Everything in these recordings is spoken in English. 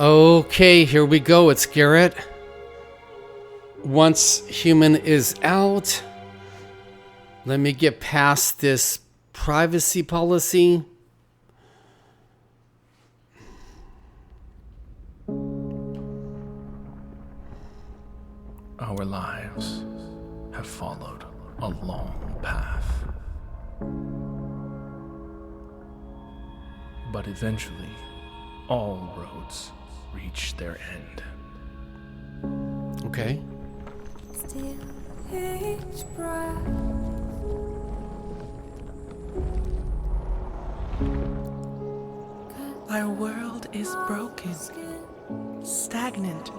Okay, here we go. It's Garrett. Once human is out, let me get past this privacy policy. Our lives have followed a long path. But eventually, all roads reach their end. Okay. Still each breath. Our world is broken, stagnant,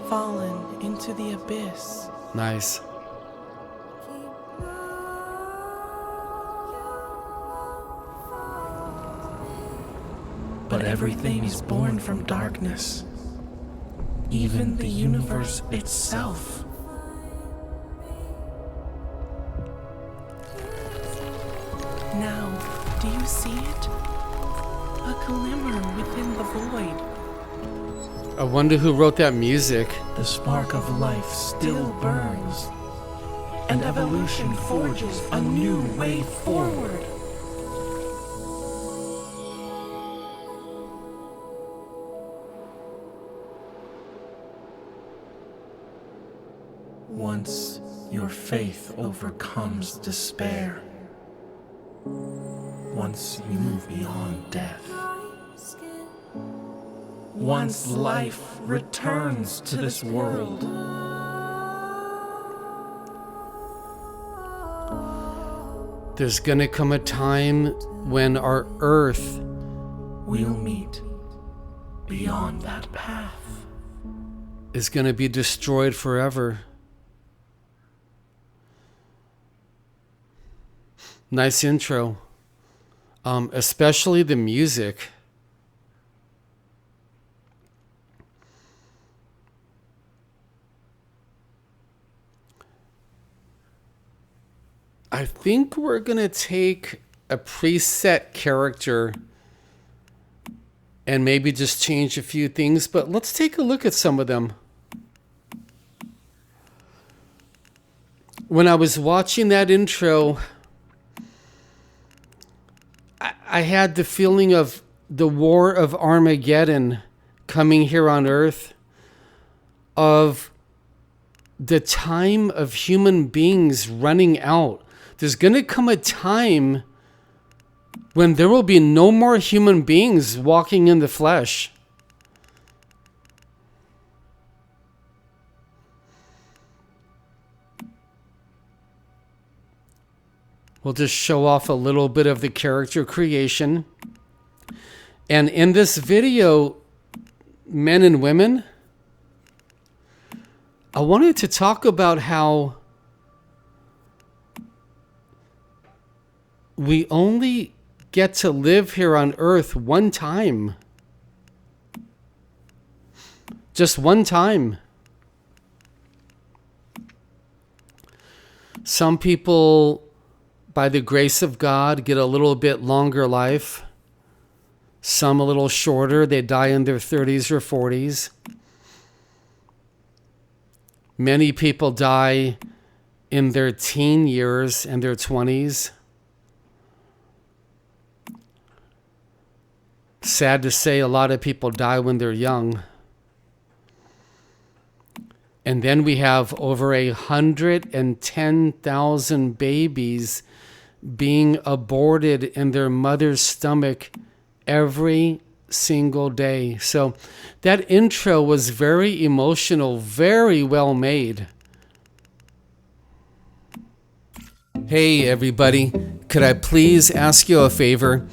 fallen into the abyss. Nice. But everything is born from darkness, even the universe itself. Now, do you see it? A glimmer within the void. I wonder who wrote that music. The spark of life still burns, and evolution forges a new way forward. Once your faith overcomes despair, once you move beyond death, once life returns to this world, There's gonna come a time when our Earth we'll meet beyond that path. is gonna be destroyed forever. Nice intro. Especially the music. I think we're gonna take a preset character and maybe just change a few things, but let's take a look at some of them. When I was watching that intro, I had the feeling of the war of Armageddon coming here on Earth, of the time of human beings running out. There's going to come a time when there will be no more human beings walking in the flesh. We'll just show off a little bit of the character creation. And in this video, men and women, I wanted to talk about how we only get to live here on Earth one time. Just one time. Some people, by the grace of God, get a little bit longer life. Some a little shorter. They die in their 30s or 40s. Many people die in their teen years and their 20s. Sad to say, a lot of people die when they're young. And then we have over 110,000 babies being aborted in their mother's stomach every single day. So that intro was very emotional, very well made. Hey everybody, could I please ask you a favor?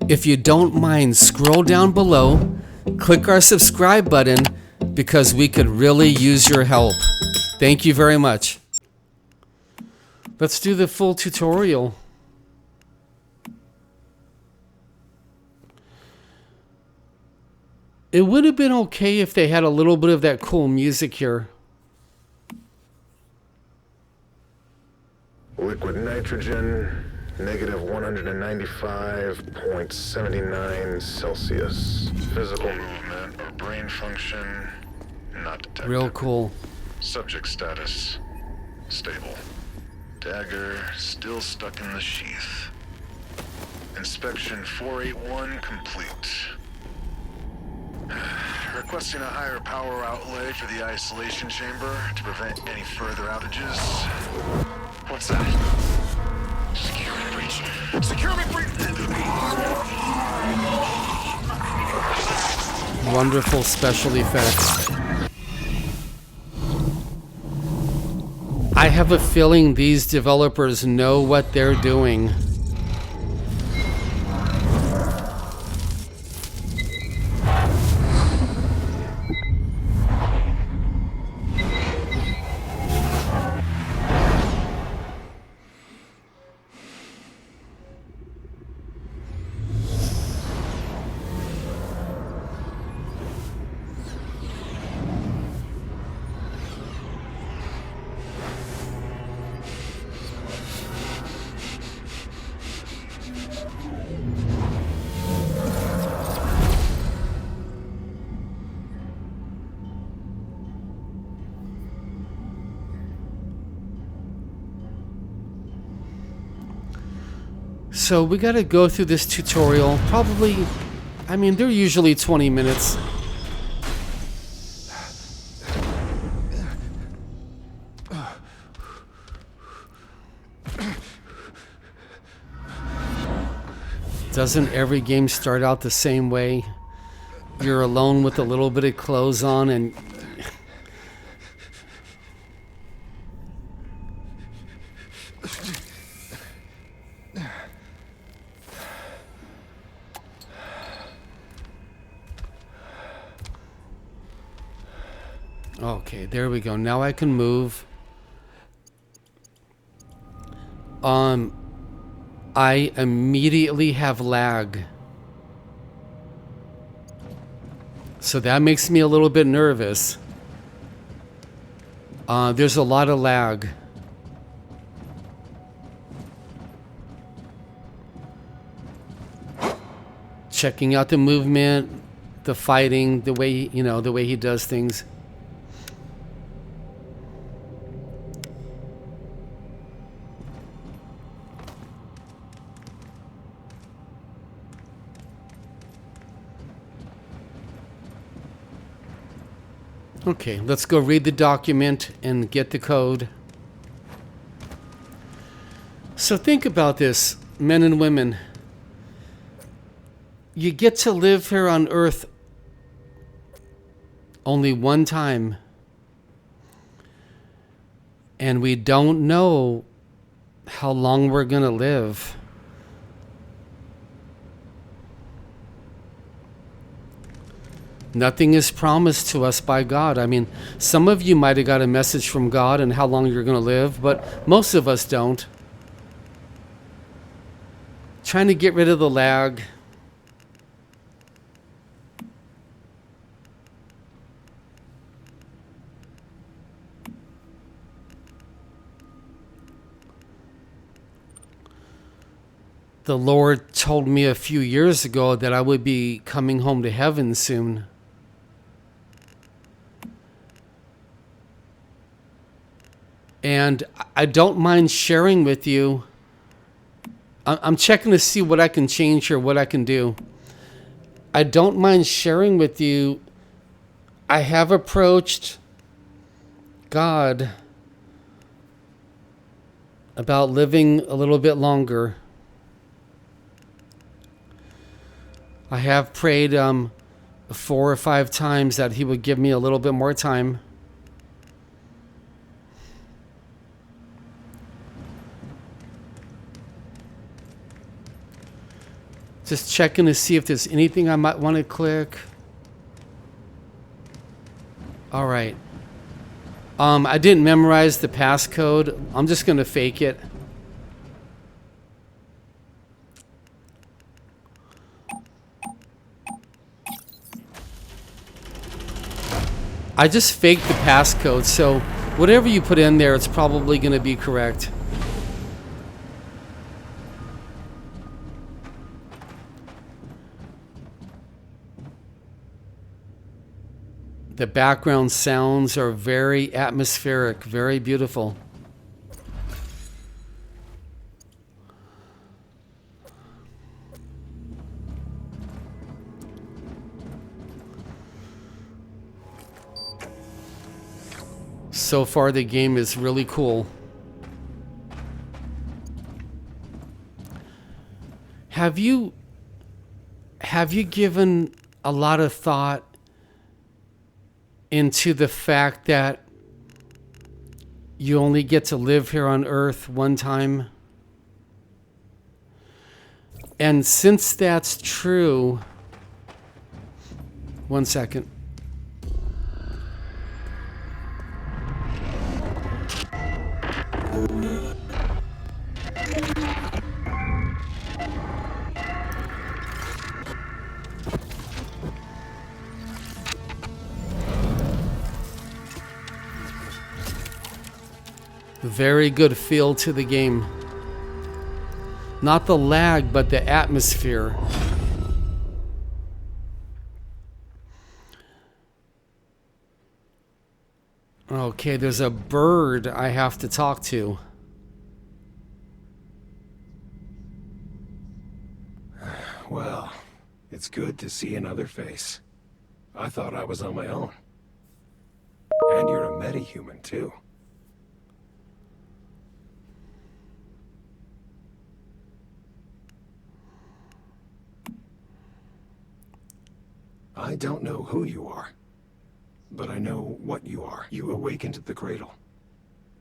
If you don't mind, scroll down below, click our subscribe button, because we could really use your help. Thank you very much. Let's do the full tutorial. It would have been okay if they had a little bit of that cool music here. Liquid nitrogen, Negative 195.79 Celsius. Physical movement or brain function not detected. Real cool. Subject status stable. Dagger still stuck in the sheath. Inspection 481 complete. Requesting a higher power outlay for the isolation chamber to prevent any further outages. What's that? Security breach. Security breach! Wonderful special effects. I have a feeling these developers know what they're doing. So we gotta go through this tutorial. Probably, I mean, they're usually 20 minutes. Doesn't every game start out the same way? You're alone with a little bit of clothes on and okay, there we go. Now I can move. I immediately have lag. So that makes me a little bit nervous. There's a lot of lag. Checking out the movement, the fighting, the way, you know, the way he does things. Okay, let's go read the document and get the code. So think about this, men and women. You get to live here on Earth only one time. And we don't know how long we're going to live. Nothing is promised to us by God. I mean, some of you might have got a message from God and how long you're going to live, but most of us don't. Trying to get rid of the lag. The Lord told me a few years ago that I would be coming home to heaven soon. And I don't mind sharing with you. I'm checking to see what I can change here, what I can do. I don't mind sharing with you. I have approached God about living a little bit longer. I have prayed 4 or 5 times that he would give me a little bit more time. Just checking to see if there's anything I might want to click. All right. I didn't memorize the passcode. I'm just going to fake it. I just faked the passcode, so whatever you put in there, it's probably going to be correct. The background sounds are very atmospheric, very beautiful. So far, the game is really cool. Have you given a lot of thought into the fact that you only get to live here on Earth one time? And since that's true, one second. Very good feel to the game. Not the lag, but the atmosphere. Okay, there's a bird I have to talk to. Well, it's good to see another face. I thought I was on my own. And you're a metahuman, too. I don't know who you are, but I know what you are. You awakened the cradle.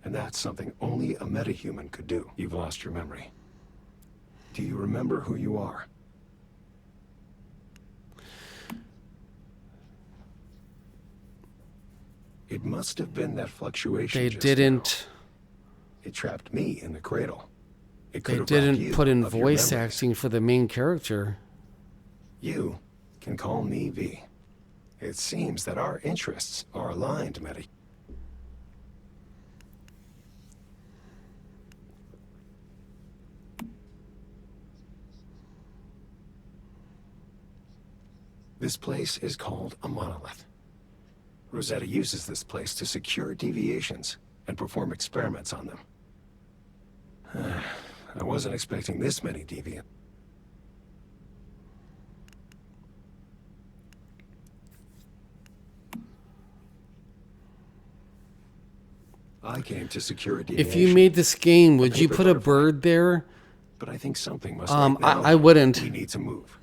And that's something only a metahuman could do. You've lost your memory. Do you remember who you are? It must have been that fluctuation. They just didn't. now. It trapped me in the cradle. It could They have robbed didn't you put in of your voice memories. acting for the main character. You can call me V. It seems that our interests are aligned, Medi. This place is called a monolith. Rosetta uses this place to secure deviations and perform experiments on them. I wasn't expecting this many deviants. I came to secure a deviation. If you made this game, would you paper put a butterfly. bird there? But I think something must break now. I wouldn't. We need to move.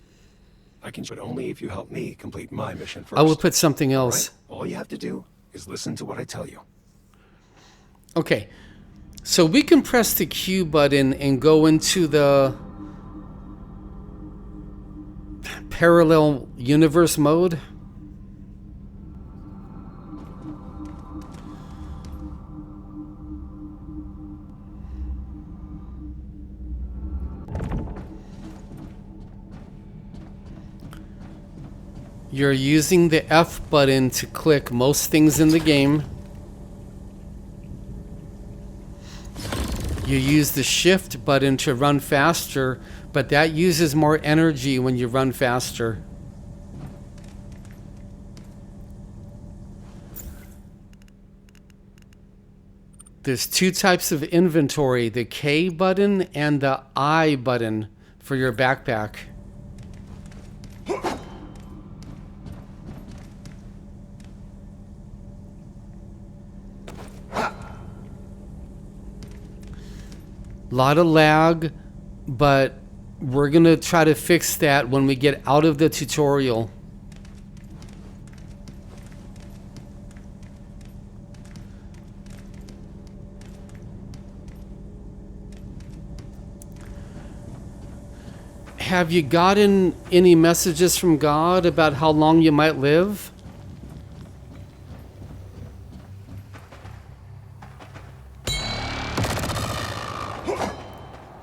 I can, but only if you help me complete my mission first. I would put something else. Right? All you have to do is listen to what I tell you. Okay, so we can press the Q button and go into the parallel universe mode. You're using the F button to click most things in the game. You use the shift button to run faster, but that uses more energy when you run faster. There's two types of inventory, the K button and the I button for your backpack. Lot of lag, but we're gonna try to fix that when we get out of the tutorial. Have you gotten any messages from God about how long you might live?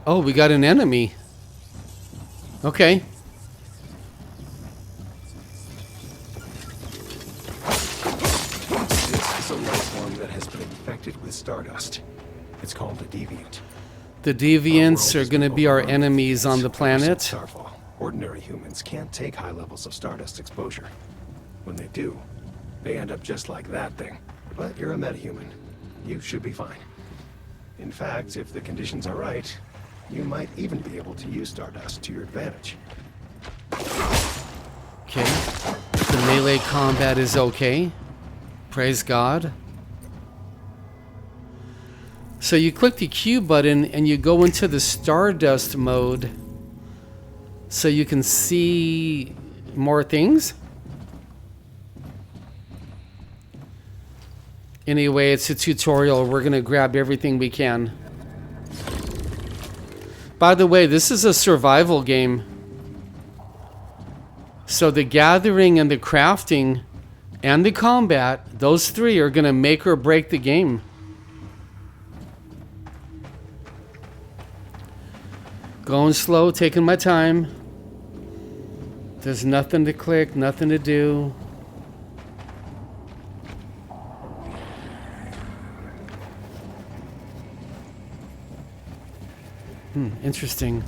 Oh, we got an enemy. Okay. This is a life form that has been infected with stardust. It's called a deviant. The deviants are going to be our enemies on the planet. Starfall. Ordinary humans can't take high levels of stardust exposure. When they do, They end up just like that thing. But you're a metahuman. You should be fine. In fact, if the conditions are right, you might even be able to use Stardust to your advantage. Okay. The melee combat is okay. Praise God. So you click the Q button and you go into the Stardust mode so you can see more things. Anyway, it's a tutorial. We're going to grab everything we can. By the way, this is a survival game. So the gathering and the crafting and the combat, those three are going to make or break the game. Going slow, taking my time. There's nothing to click, nothing to do. Interesting.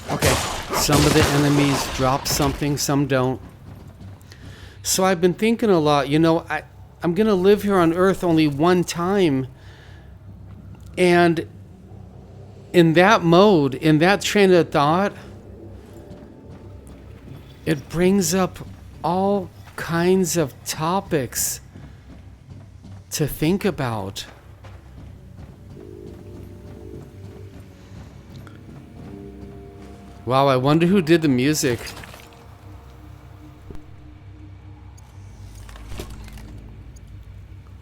Okay, some of the enemies drop something, some don't. So I've been thinking a lot, you know, I'm going to live here on Earth only one time. And in that mode, in that train of thought, it brings up all kinds of topics to think about. Wow, I wonder who did the music.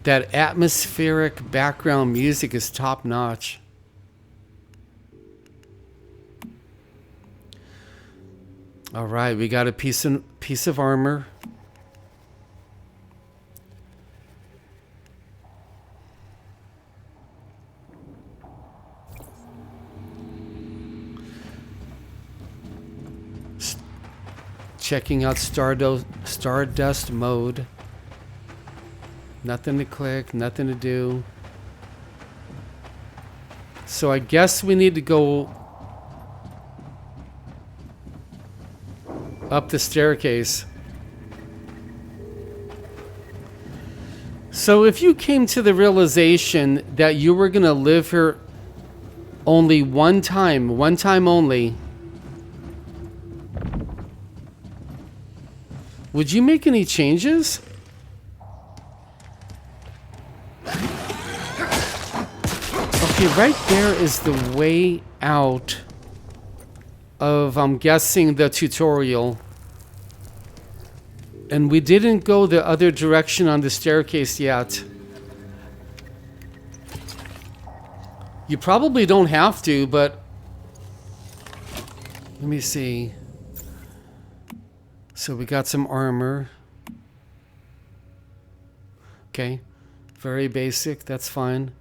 That atmospheric background music is top notch. All right, we got a piece of armor. Checking out Stardust mode. Nothing to click, nothing to do. So I guess we need to go up the staircase. So if you came to the realization that you were going to live here only one time only, would you make any changes? Okay, right there is the way out of, I'm guessing, the tutorial. And we didn't go the other direction on the staircase yet. You probably don't have to, but let me see. So we got some armor. Okay, very basic, that's fine.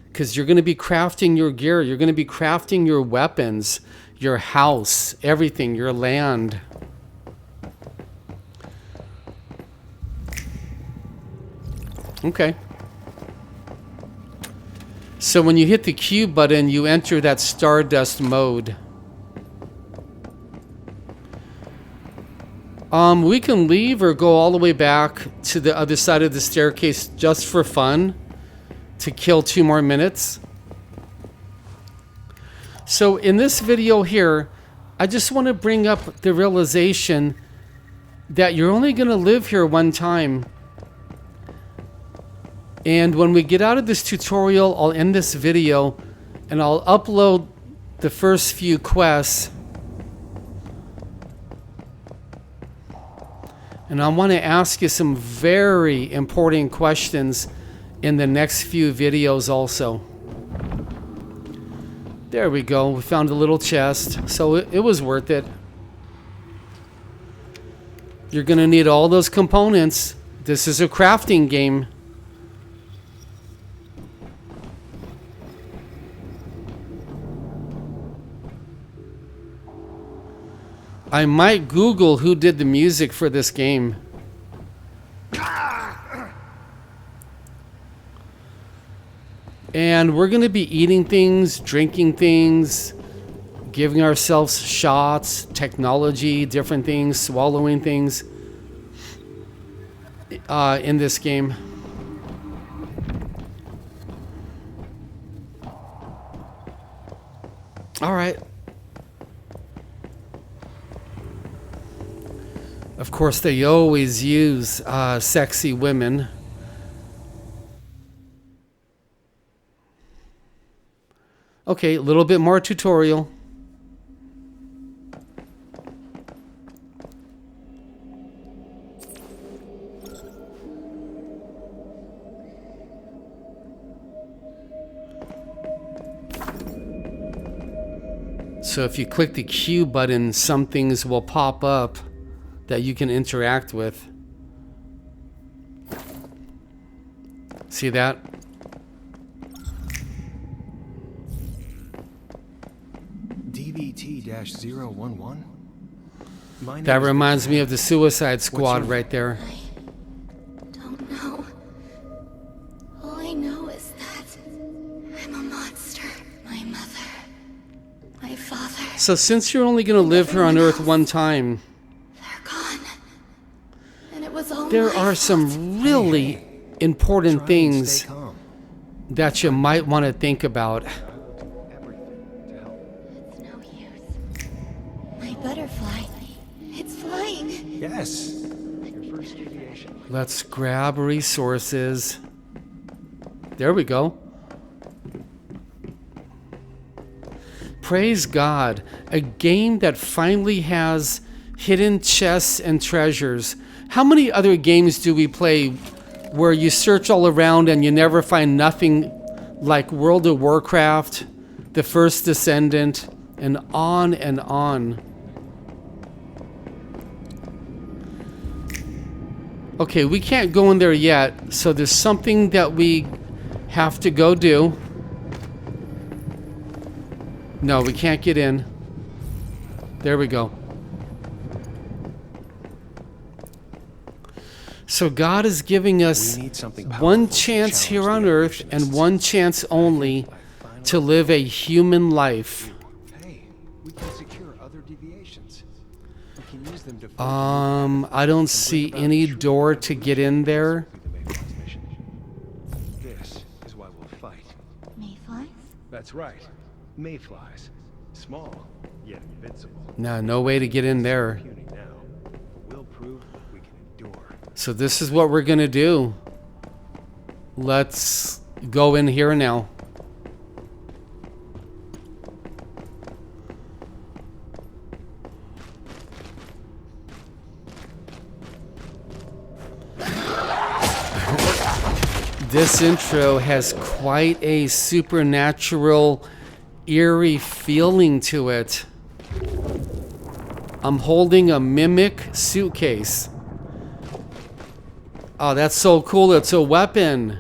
Because you're going to be crafting your gear, you're going to be crafting your weapons, your house, everything, your land. Okay. So when you hit the Q button, you enter that Stardust mode. We can leave or go all the way back to the other side of the staircase just for fun, to kill 2 more minutes. So in this video here, I just want to bring up the realization that you're only going to live here one time. And when we get out of this tutorial, I'll end this video and I'll upload the first few quests. And I want to ask you some very important questions in the next few videos also. There we go. We found a little chest. So it was worth it. You're going to need all those components. This is a crafting game. I might Google who did the music for this game. And we're going to be eating things, drinking things, giving ourselves shots, technology, different things, swallowing things in this game. All right. Of course, they always use sexy women. Okay, a little bit more tutorial. So if you click the Q button, some things will pop up that you can interact with. See that? DVT-011? That reminds me of the Suicide Squad your- right there. Don't know. All I know is that I'm a monster. My mother. My father. So since you're only going to live here on Earth one time, They're gone. And it was all there my are fault. some really important Try and things stay calm. that you might want to think about. It's no use. My butterfly. It's flying. Yes. Your first deviation. Let's grab resources. There we go. Praise God, a game that finally has hidden chests and treasures. How many other games do we play where you search all around and you never find nothing, like World of Warcraft, The First Descendant, and on and on? Okay, we can't go in there yet, so there's something that we have to go do. No, we can't get in. There we go. So God is giving us We need something one powerful to chance here challenge on the Earth and evolutions. one chance only to live a human life. Hey, we can secure other deviations. We can use them to I don't see any door to get in there. This is why we'll fight. Mayflies? That's right. Mayflies. Small, yet invincible. No, no way to get in there. Puny now. We'll prove we can endure. So this is what we're gonna do. Let's go in here now. This intro has quite a supernatural, eerie feeling to it. I'm holding a mimic suitcase. Oh, that's so cool. It's a weapon.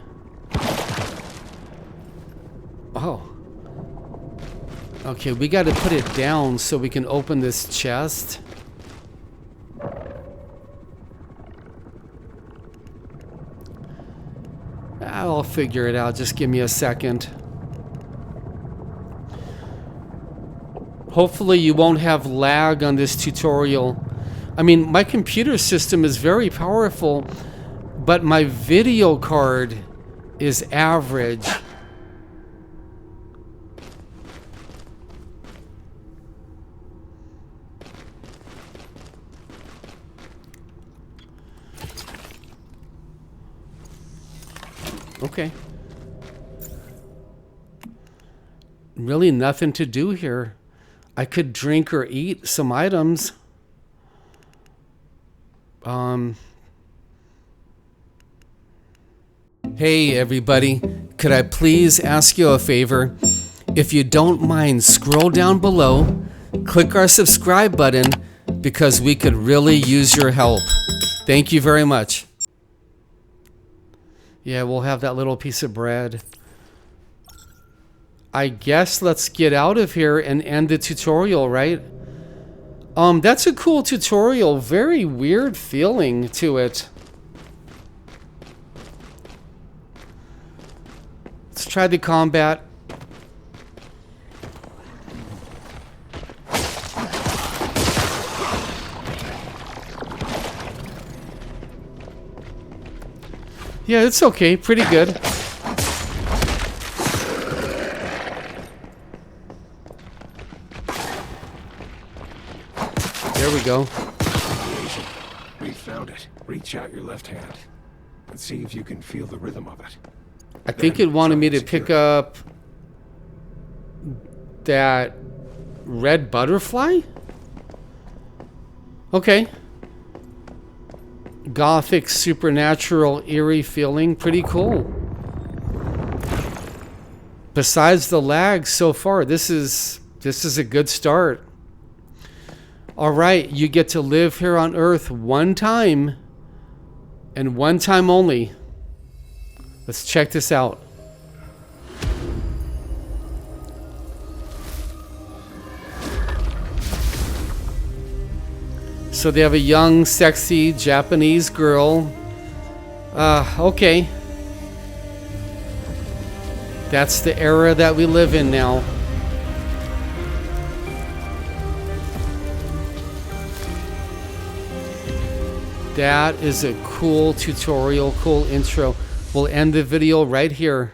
Oh. Okay, we got to put it down so we can open this chest. I'll figure it out. Just give me a second. Hopefully you won't have lag on this tutorial. I mean, my computer system is very powerful, but my video card is average. Okay. Really nothing to do here. I could drink or eat some items. Hey everybody, could I please ask you a favor? If you don't mind, scroll down below, click our subscribe button, because we could really use your help. Thank you very much. Yeah, we'll have that little piece of bread. I guess let's get out of here and end the tutorial, right? That's a cool tutorial. Very weird feeling to it. Let's try the combat. Yeah, it's okay. Pretty good. There we go. We found it. Reach out your left hand and see if you can feel the rhythm of it. I think it wanted me to pick up that red butterfly? Okay. Gothic, supernatural, eerie feeling. Pretty cool. Besides the lag so far, this is a good start. All right, you get to live here on Earth one time and one time only. Let's check this out. So they have a young, sexy Japanese girl. Okay. That's the era that we live in now. That is a cool tutorial, cool intro. We'll end the video right here.